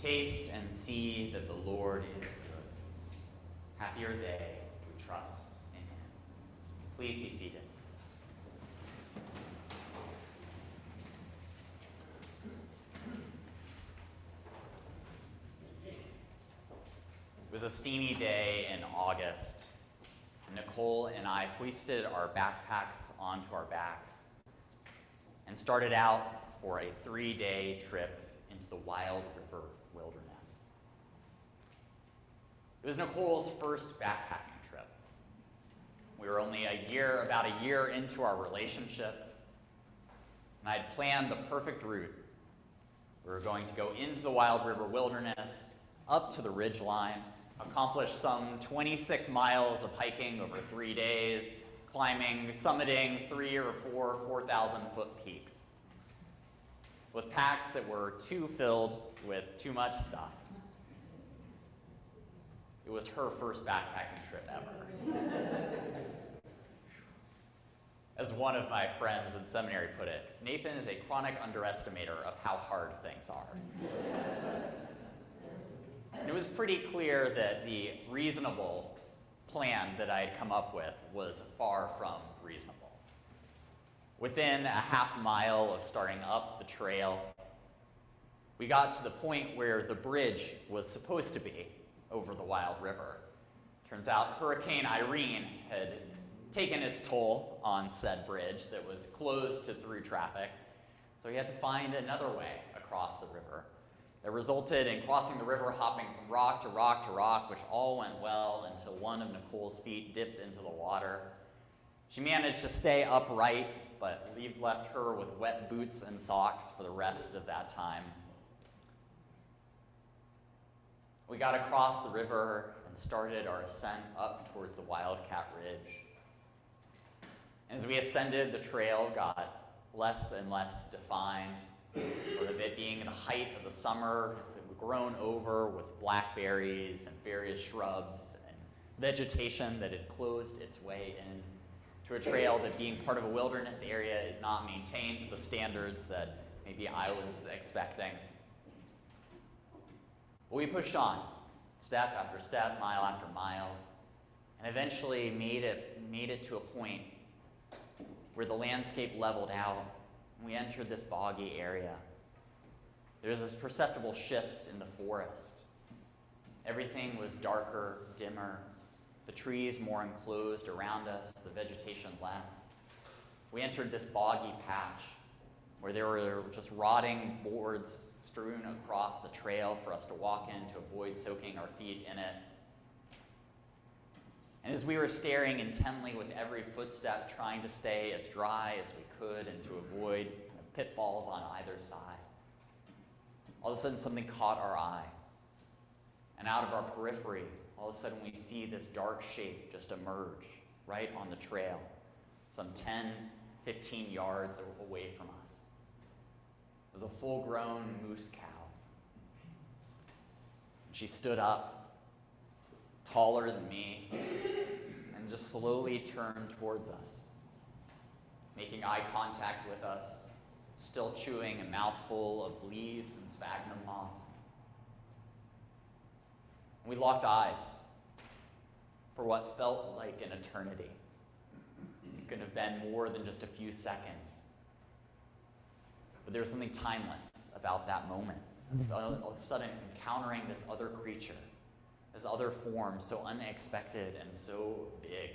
Taste and see that the Lord is good. Happy are they who trust in him. Please be seated. It was a steamy day in August. Nicole and I hoisted our backpacks onto our backs and started out for a 3-day trip into the Wild River wilderness. It was Nicole's first backpacking trip. We were only about a year into our relationship, and I had planned the perfect route. We were going to go into the Wild River wilderness, up to the ridgeline, accomplish some 26 miles of hiking over 3 days, summiting 3 or 4,000 foot peaks, with packs that were too filled with too much stuff. It was her first backpacking trip ever. As one of my friends in seminary put it, Nathan is a chronic underestimator of how hard things are. And it was pretty clear that the reasonable plan that I had come up with was far from reasonable. Within a half mile of starting up the trail, we got to the point where the bridge was supposed to be over the Wild River. Turns out Hurricane Irene had taken its toll on said bridge that was closed to through traffic, so we had to find another way across the river. That resulted in crossing the river, hopping from rock to rock to rock, which all went well until one of Nicole's feet dipped into the water. She managed to stay upright, but left her with wet boots and socks for the rest of that time. We got across the river and started our ascent up towards the Wildcat Ridge. As we ascended, the trail got less and less defined, with it being in the height of the summer, grown over with blackberries and various shrubs and vegetation that had closed its way in to a trail that, being part of a wilderness area, is not maintained to the standards that maybe I was expecting. We pushed on, step after step, mile after mile, and eventually made it to a point where the landscape leveled out, and we entered this boggy area. There was this perceptible shift in the forest. Everything was darker, dimmer, the trees more enclosed around us, the vegetation less. We entered this boggy patch where there were just rotting boards strewn across the trail for us to walk in to avoid soaking our feet in it. And as we were staring intently with every footstep, trying to stay as dry as we could and to avoid pitfalls on either side, all of a sudden something caught our eye. And out of our periphery, all of a sudden we see this dark shape just emerge right on the trail, some 10, 15 yards away from us. It was a full-grown moose cow. She stood up, taller than me, and just slowly turned towards us, making eye contact with us, still chewing a mouthful of leaves and sphagnum moss. We locked eyes for what felt like an eternity. It could have been more than just a few seconds. But there was something timeless about that moment. All of a sudden encountering this other creature, this other form so unexpected and so big.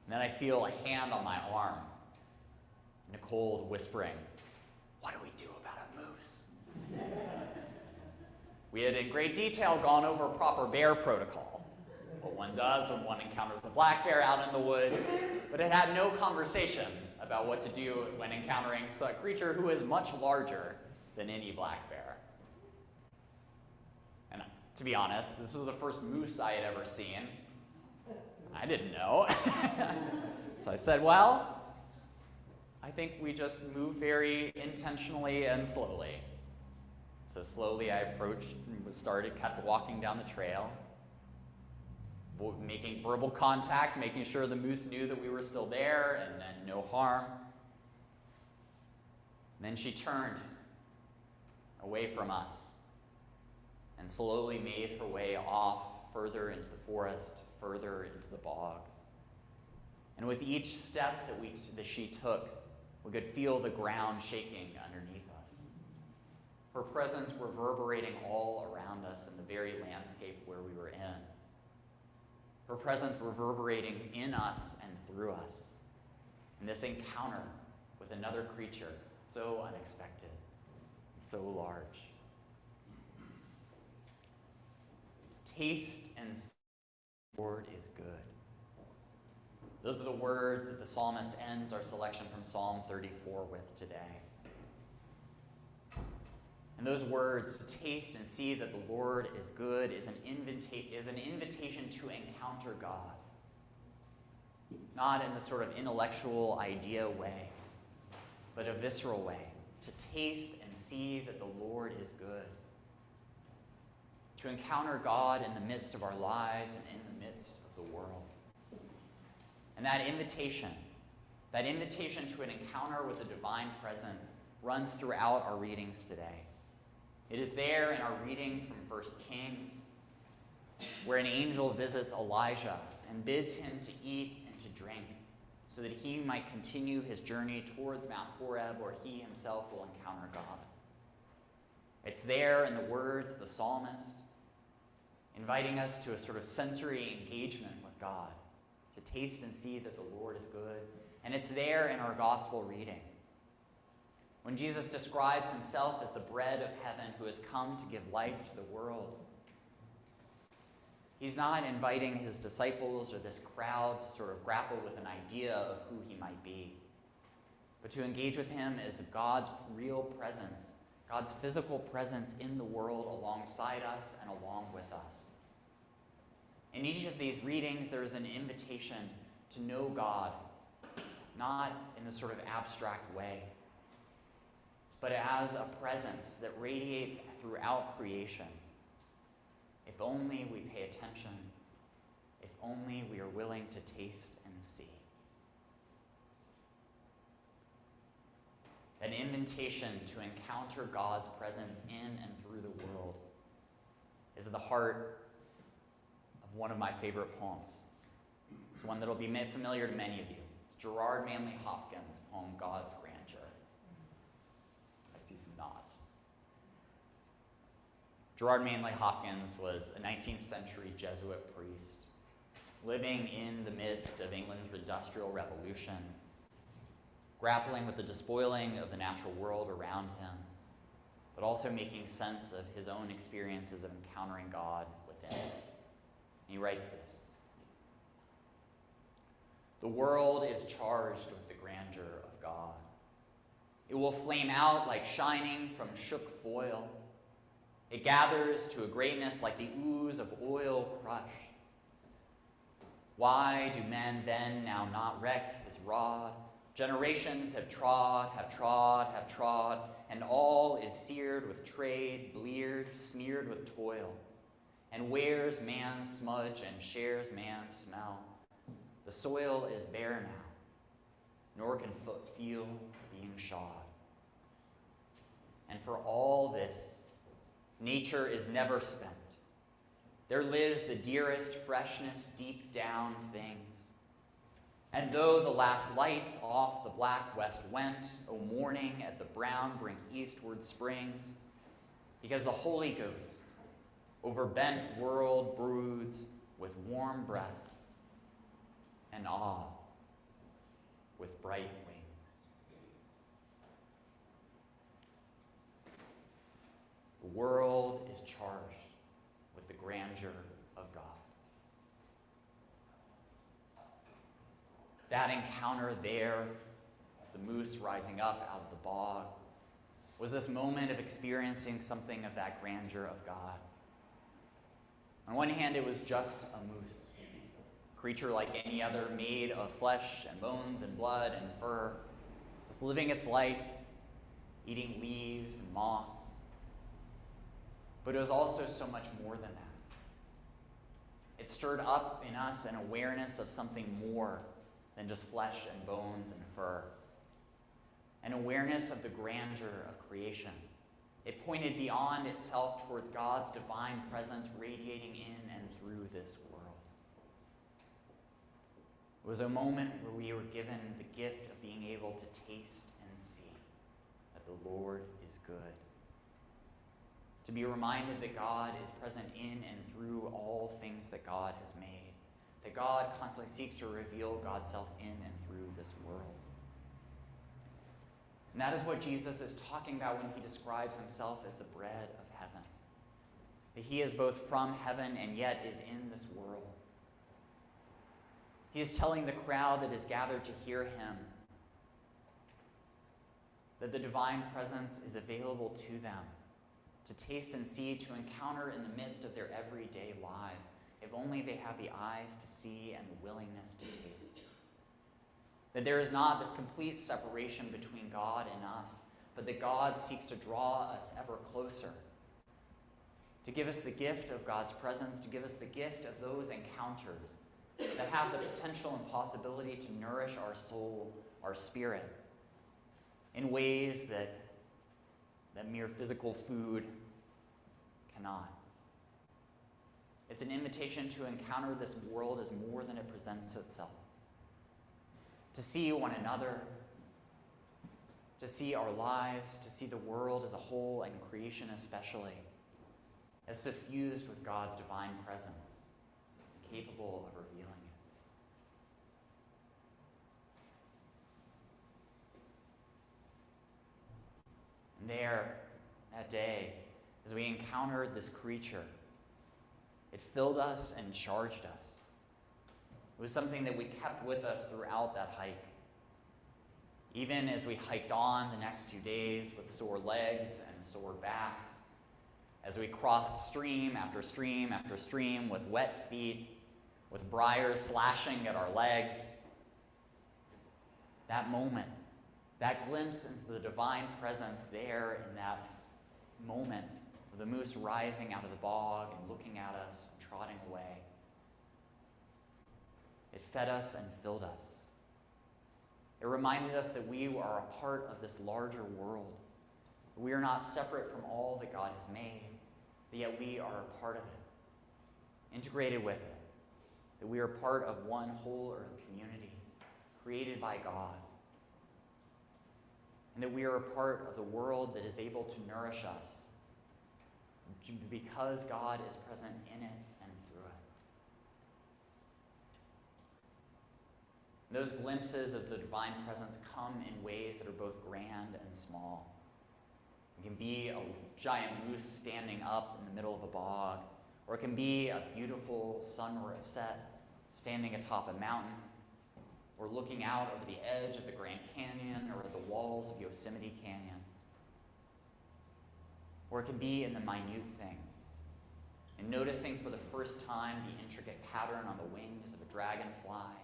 And then I feel a hand on my arm, Nicole whispering, "What do we do about a moose?" We had in great detail gone over proper bear protocol, what one does when one encounters a black bear out in the woods, but it had no conversation about what to do when encountering a creature who is much larger than any black bear. And to be honest, this was the first moose I had ever seen. I didn't know. So I said, well, I think we just move very intentionally and slowly. So slowly I approached and kept walking down the trail, making verbal contact, making sure the moose knew that we were still there and then no harm. And then she turned away from us, and slowly made her way off further into the forest, further into the bog. And with each step that she took, we could feel the ground shaking underneath us. Her presence reverberating all around us in the very landscape where we were in. Her presence reverberating in us and through us. In this encounter with another creature so unexpected and so large. Taste and see the Lord is good. Those are the words that the psalmist ends our selection from Psalm 34 with today. And those words, to taste and see that the Lord is good, is an invitation to encounter God. Not in the sort of intellectual idea way, but a visceral way. To taste and see that the Lord is good. To encounter God in the midst of our lives and in the midst of the world. And that invitation to an encounter with the divine presence runs throughout our readings today. It is there in our reading from 1 Kings, where an angel visits Elijah and bids him to eat and to drink so that he might continue his journey towards Mount Horeb, where he himself will encounter God. It's there in the words of the psalmist, inviting us to a sort of sensory engagement with God, to taste and see that the Lord is good. And it's there in our gospel reading, when Jesus describes himself as the bread of heaven who has come to give life to the world. He's not inviting his disciples or this crowd to sort of grapple with an idea of who he might be, but to engage with him as God's real presence, God's physical presence in the world alongside us and along with us. In each of these readings, there is an invitation to know God, not in this sort of abstract way, but as a presence that radiates throughout creation. If only we pay attention, if only we are willing to taste and see. An invitation to encounter God's presence in and through the world is at the heart of one of my favorite poems. It's one that will be familiar to many of you. It's Gerard Manley Hopkins' poem, God's Grandeur. I see some nods. Gerard Manley Hopkins was a 19th century Jesuit priest living in the midst of England's Industrial Revolution, grappling with the despoiling of the natural world around him, but also making sense of his own experiences of encountering God within. And he writes this: "The world is charged with the grandeur of God. It will flame out like shining from shook foil. It gathers to a greatness like the ooze of oil crushed. Why do men then now not wreck his rod? Generations have trod, and all is seared with trade, bleared, smeared with toil, and wears man's smudge and shares man's smell. The soil is bare now, nor can foot feel being shod. And for all this, nature is never spent. There lives the dearest freshness deep down things. And though the last lights off the black west went, O morning at the brown brink eastward springs, because the Holy Ghost over bent world broods with warm breast and awe with bright wings." The world is charged with the grandeur of God. That encounter there, the moose rising up out of the bog, was this moment of experiencing something of that grandeur of God. On one hand, it was just a moose, a creature like any other, made of flesh and bones and blood and fur, just living its life, eating leaves and moss. But it was also so much more than that. It stirred up in us an awareness of something more than just flesh and bones and fur. An awareness of the grandeur of creation It pointed beyond itself towards God's divine presence radiating in and through this world. It was a moment where we were given the gift of being able to taste and see that the Lord is good. To be reminded that God is present in and through all things that God has made. That God constantly seeks to reveal God's self in and through this world. And that is what Jesus is talking about when he describes himself as the bread of heaven. That he is both from heaven and yet is in this world. He is telling the crowd that is gathered to hear him that the divine presence is available to them, to taste and see, to encounter in the midst of their everyday lives, if only they have the eyes to see and the willingness to taste. That there is not this complete separation between God and us, but that God seeks to draw us ever closer, to give us the gift of God's presence, to give us the gift of those encounters that have the potential and possibility to nourish our soul, our spirit, in ways that mere physical food cannot. It's an invitation to encounter this world as more than it presents itself. To see one another, to see our lives, to see the world as a whole and creation especially, as suffused with God's divine presence, capable of revealing it. And there, that day, as we encountered this creature, it filled us and charged us. It was something that we kept with us throughout that hike. Even as we hiked on the next 2 days with sore legs and sore backs, as we crossed stream after stream after stream with wet feet, with briars slashing at our legs, that moment, that glimpse into the divine presence there in that moment of the moose rising out of the bog and looking at us, trotting away, it fed us and filled us. It reminded us that we are a part of this larger world. We are not separate from all that God has made, but yet we are a part of it, integrated with it, that we are part of one whole earth community created by God, and that we are a part of the world that is able to nourish us because God is present in it and through it. Those glimpses of the divine presence come in ways that are both grand and small. It can be a giant moose standing up in the middle of a bog, or it can be a beautiful sunset standing atop a mountain, or looking out over the edge of the Grand Canyon or the walls of Yosemite Canyon. Or it can be in the minute things, in noticing for the first time the intricate pattern on the wings of a dragonfly,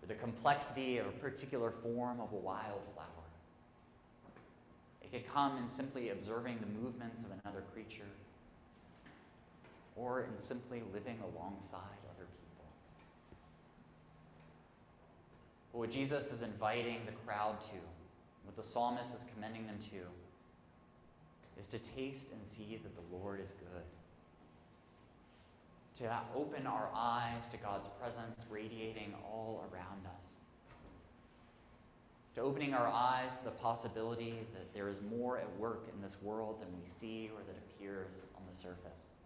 or the complexity of a particular form of a wildflower. It could come in simply observing the movements of another creature, or in simply living alongside other people. But what Jesus is inviting the crowd to, what the psalmist is commending them to, is to taste and see that the Lord is good. To open our eyes to God's presence radiating all around us. To opening our eyes to the possibility that there is more at work in this world than we see or that appears on the surface.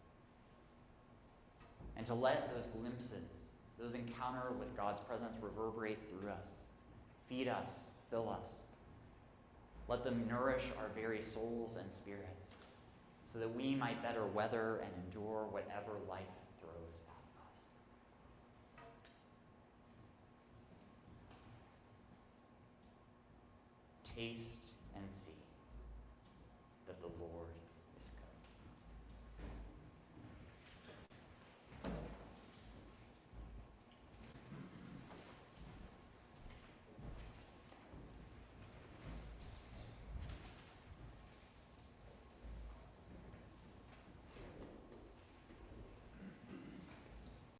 And to let those glimpses, those encounters with God's presence reverberate through us, feed us, fill us. Let them nourish our very souls and spirits so that we might better weather and endure whatever life throws at us. Taste and see that the Lord